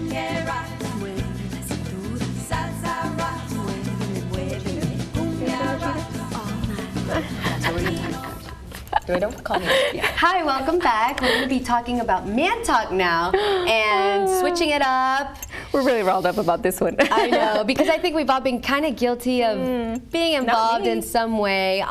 make it rock. Mueve la cintura. Salsa rock. Muéveme, muéveme. Cumbia rock. All night. That's what we're gonna talk about. Don't call me. Yeah. Hi, welcome back. We're going to be talking about man talk now and switching it up. We're really riled up about this one. I know, because I think we've all been kind of guilty of being involved in some way.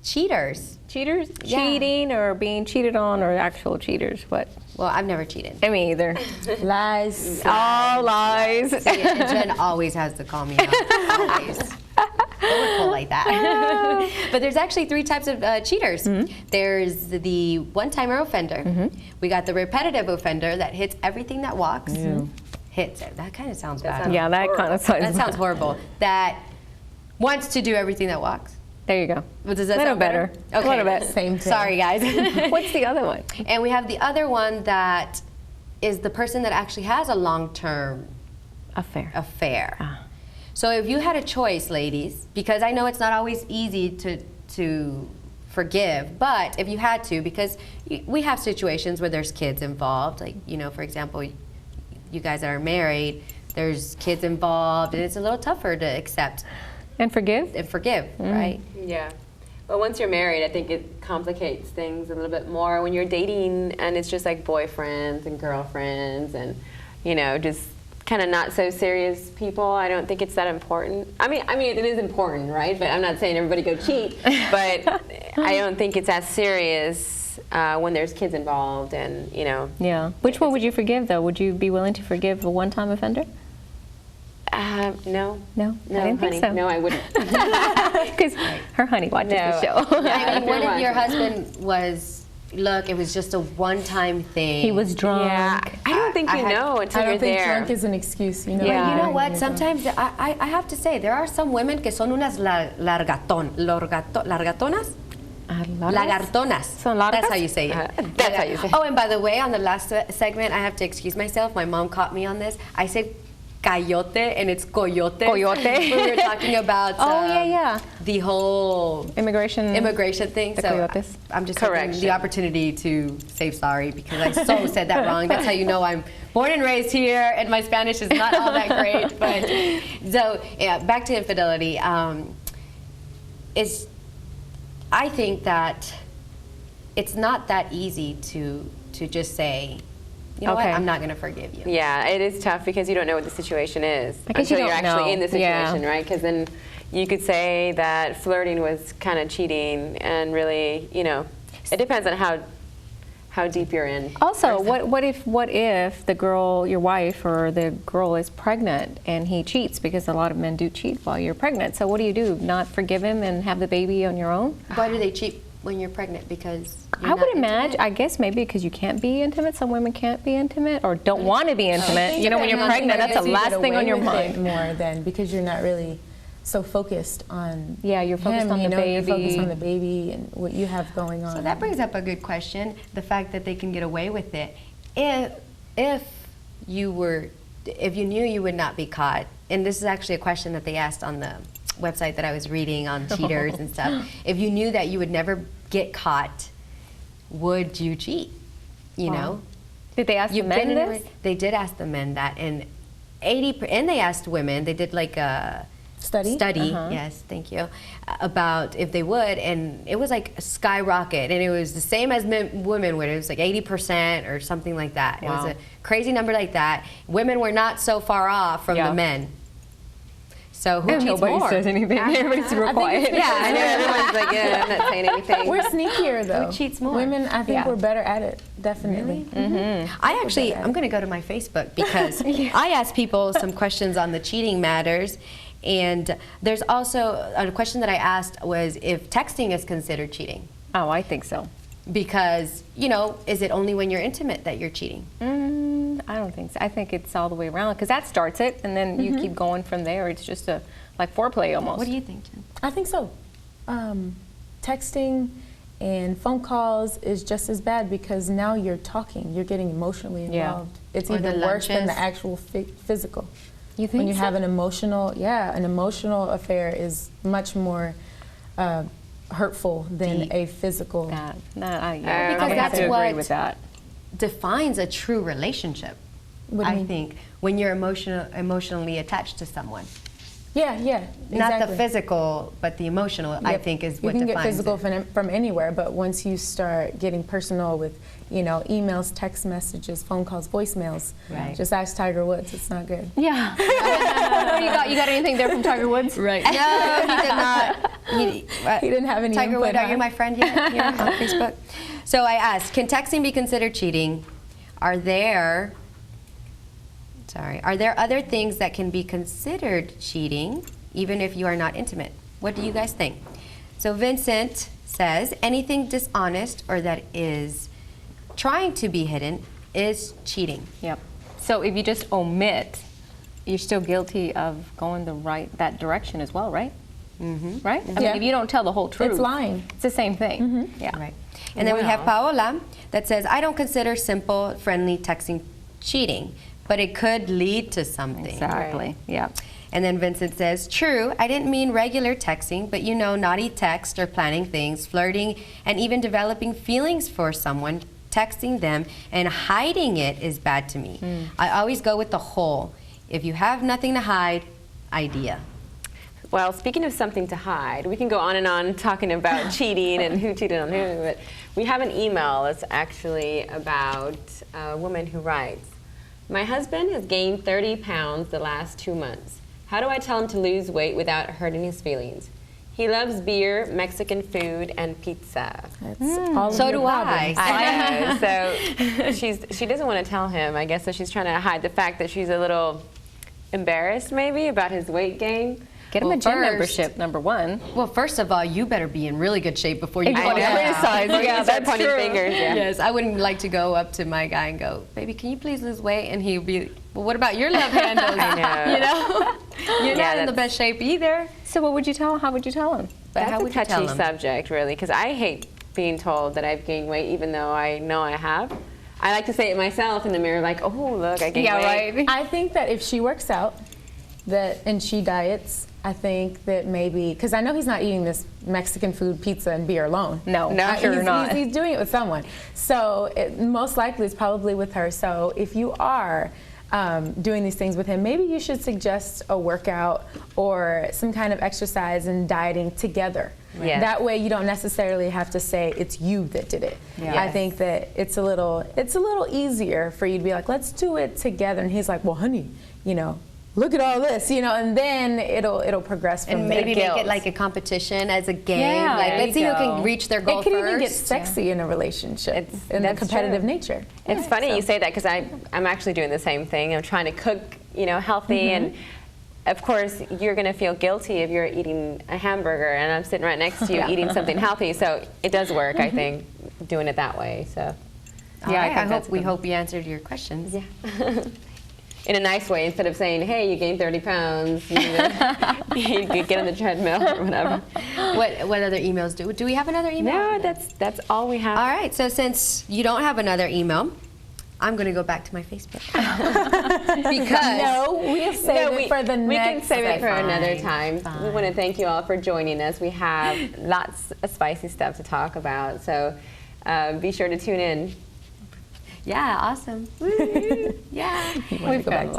Cheaters. Cheaters? Yeah. Cheating or being cheated on or actual cheaters? What? Well, I've never cheated. Me either. Lies. All lies. See, and Jen always has to call me out. Always. Don't like that. But there's actually 3 types of cheaters. There's the one-timer offender. We got the repetitive offender that hits everything that walks. Hits it. That kind of sounds bad. Yeah, that kind of sounds That sounds horrible. That wants to do everything that walks. There you go. Well, does that little sound better? Okay. A little bit. Same thing. Sorry, guys. What's the other one? And we have the other one that is the person that actually has a long-term affair. So if you had a choice, ladies, because I know it's not always easy to forgive, but if you had to, because we have situations where there's kids involved, like, you know, for example, you guys that are married, there's kids involved, and it's a little tougher to accept. And forgive? And forgive, right? Yeah. But once you're married, I think it complicates things a little bit more. When you're dating and it's just like boyfriends and girlfriends and, you know, just kind of not so serious people, I don't think it's that important. I mean it is important, right? But I'm not saying everybody go cheat, but I don't think it's as serious when there's kids involved and, you know. Yeah. Which one would you forgive, though? Would you be willing to forgive a one-time offender? No. No? No, I didn't honey. think so. No, I wouldn't. Because her honey watches the show. I mean, what if your husband was, look, it was just a one-time thing. He was drunk. Yeah. I don't think you know until I you're don't think there. drunk is an excuse, you know. But you know what? Sometimes I have to say there are some women que son unas largatonas. Lagartonas. Son largas? That's how you say it. That's how you say it. Oh, and by the way, on the last segment, I have to excuse myself. My mom caught me on this. I said coyote, and it's coyote. Coyote. We were talking about the whole Immigration thing. The So coyotes. I'm just taking the opportunity to say sorry because I so said that wrong. That's how you know I'm born and raised here, and my Spanish is not all that great. But so yeah, back to infidelity. I think that it's not that easy to just say, you know what, I'm not going to forgive you. Yeah, it is tough because you don't know what the situation is Because until you you're don't actually know. in the situation, right? Because then you could say that flirting was kind of cheating, and really, you know, it depends on how deep you're in. Also, what if the girl, your wife or the girl is pregnant and he cheats, because a lot of men do cheat while you're pregnant. So what do? Not forgive him and have the baby on your own? Why do they cheat when you're pregnant? Because I would imagine, I guess maybe because you can't be intimate. Some women can't be intimate or don't want to be intimate. You know, when you're pregnant, that's the last thing on your mind. More than because you're not really so focused on you're focused him, on the baby. You're focused on the baby and what you have going on. So that brings up a good question, the fact that they can get away with it. If you knew you would not be caught, and this is actually a question that they asked on the website that I was reading on cheaters and stuff. If you knew that you would never get caught, would you cheat? You know? Did they ask the men this? They did ask the men that, and they asked women. They did like a study. Yes, thank you, about if they would, and it was like a skyrocket, and it was the same as women would. It was like 80% or something like that. It was a crazy number like that. Women were not so far off from the men. So who cheats nobody more? says anything. Everybody's real quiet. Yeah, I know everyone's like, yeah, I'm not saying anything. We're sneakier though. Who cheats more? Women, I think we're better at it. Definitely. Really? I'm going to go to my Facebook because I asked people some questions on the cheating matters, and there's also a question that I asked was if texting is considered cheating. Oh, I think so. Because, you know, is it only when you're intimate that you're cheating? I don't think so. I think it's all the way around, because that starts it, and then you keep going from there. It's just like foreplay almost. What do you think, Jen? I think so. Texting and phone calls is just as bad because now you're talking. You're getting emotionally involved. It's even worse than the actual physical. You think when you so? have an emotional affair is much more hurtful than a physical. Because I would have that's to what agree with that. defines a true relationship. I think, when you're emotionally attached to someone. Yeah, exactly. Not the physical, but the emotional, I think, is what defines it. You can get physical from anywhere, but once you start getting personal with, emails, text messages, phone calls, voicemails, just ask Tiger Woods. It's not good. Yeah. you got anything there from Tiger Woods? Right. No, he did not. He didn't have any Tiger Woods, input, are you my friend yet here on Facebook? So I asked, can texting be considered cheating? Are there other things that can be considered cheating, even if you are not intimate? What do you guys think? So Vincent says, anything dishonest or that is trying to be hidden is cheating. Yep. So if you just omit, you're still guilty of going that direction as well, right? Mm-hmm. Right? I mean, if you don't tell the whole truth. It's lying. It's the same thing. Mm-hmm. Yeah. Right. And then we have Paola that says, I don't consider simple, friendly texting cheating, but it could lead to something. Exactly. Yeah. And then Vincent says, true, I didn't mean regular texting, but naughty text or planning things, flirting, and even developing feelings for someone, texting them and hiding it is bad to me. I always go with the whole. If you have nothing to hide, idea. Well, speaking of something to hide, we can go on and on talking about cheating and who cheated on who, but we have an email that's actually about a woman who writes, my husband has gained 30 pounds the last 2 months. How do I tell him to lose weight without hurting his feelings? He loves beer, Mexican food, and pizza. So do I. I know. So she doesn't want to tell him, I guess, so she's trying to hide the fact that she's a little embarrassed maybe about his weight gain. Get him a gym membership, number one. Well, first of all, you better be in really good shape before you go to criticize. Yeah, that's pointing fingers. Yeah. Yes, I wouldn't like to go up to my guy and go, baby, can you please lose weight? And he'd be, well, what about your love handles? I know. You're not in the best shape either. So what would you tell him? How would you tell him? That's a touchy subject, really, because I hate being told that I've gained weight, even though I know I have. I like to say it myself in the mirror, like, oh, look, I gained weight. Yeah, right. I think that if she works out and she diets, I think that maybe, because I know he's not eating this Mexican food, pizza, and beer alone. No, sure not. He's doing it with someone. So most likely it's probably with her. So if you are doing these things with him, maybe you should suggest a workout or some kind of exercise and dieting together. Yes. That way you don't necessarily have to say it's you that did it. Yes. I think that it's a little easier for you to be like, let's do it together. And he's like, well, honey, look at all this, and then it'll progress from and there. maybe make it like a competition as a game. Yeah, like let's see who can reach their goal first. It could first. even get sexy in a relationship, in the competitive nature. It's funny you say that because I'm actually doing the same thing. I'm trying to cook, healthy, and of course you're going to feel guilty if you're eating a hamburger and I'm sitting right next to you eating something healthy. So it does work, I think, doing it that way. So yeah, we hope we answered your questions. Yeah. In a nice way, instead of saying, hey, you gained 30 pounds, you get on the treadmill or whatever. What other emails do we have another email? No, that's all we have. All right, so since you don't have another email, I'm going to go back to my Facebook. Because no, we'll save it for the next. We can save it for another time. Fine. We want to thank you all for joining us. We have lots of spicy stuff to talk about, so be sure to tune in. Yeah, awesome. Yeah. We've got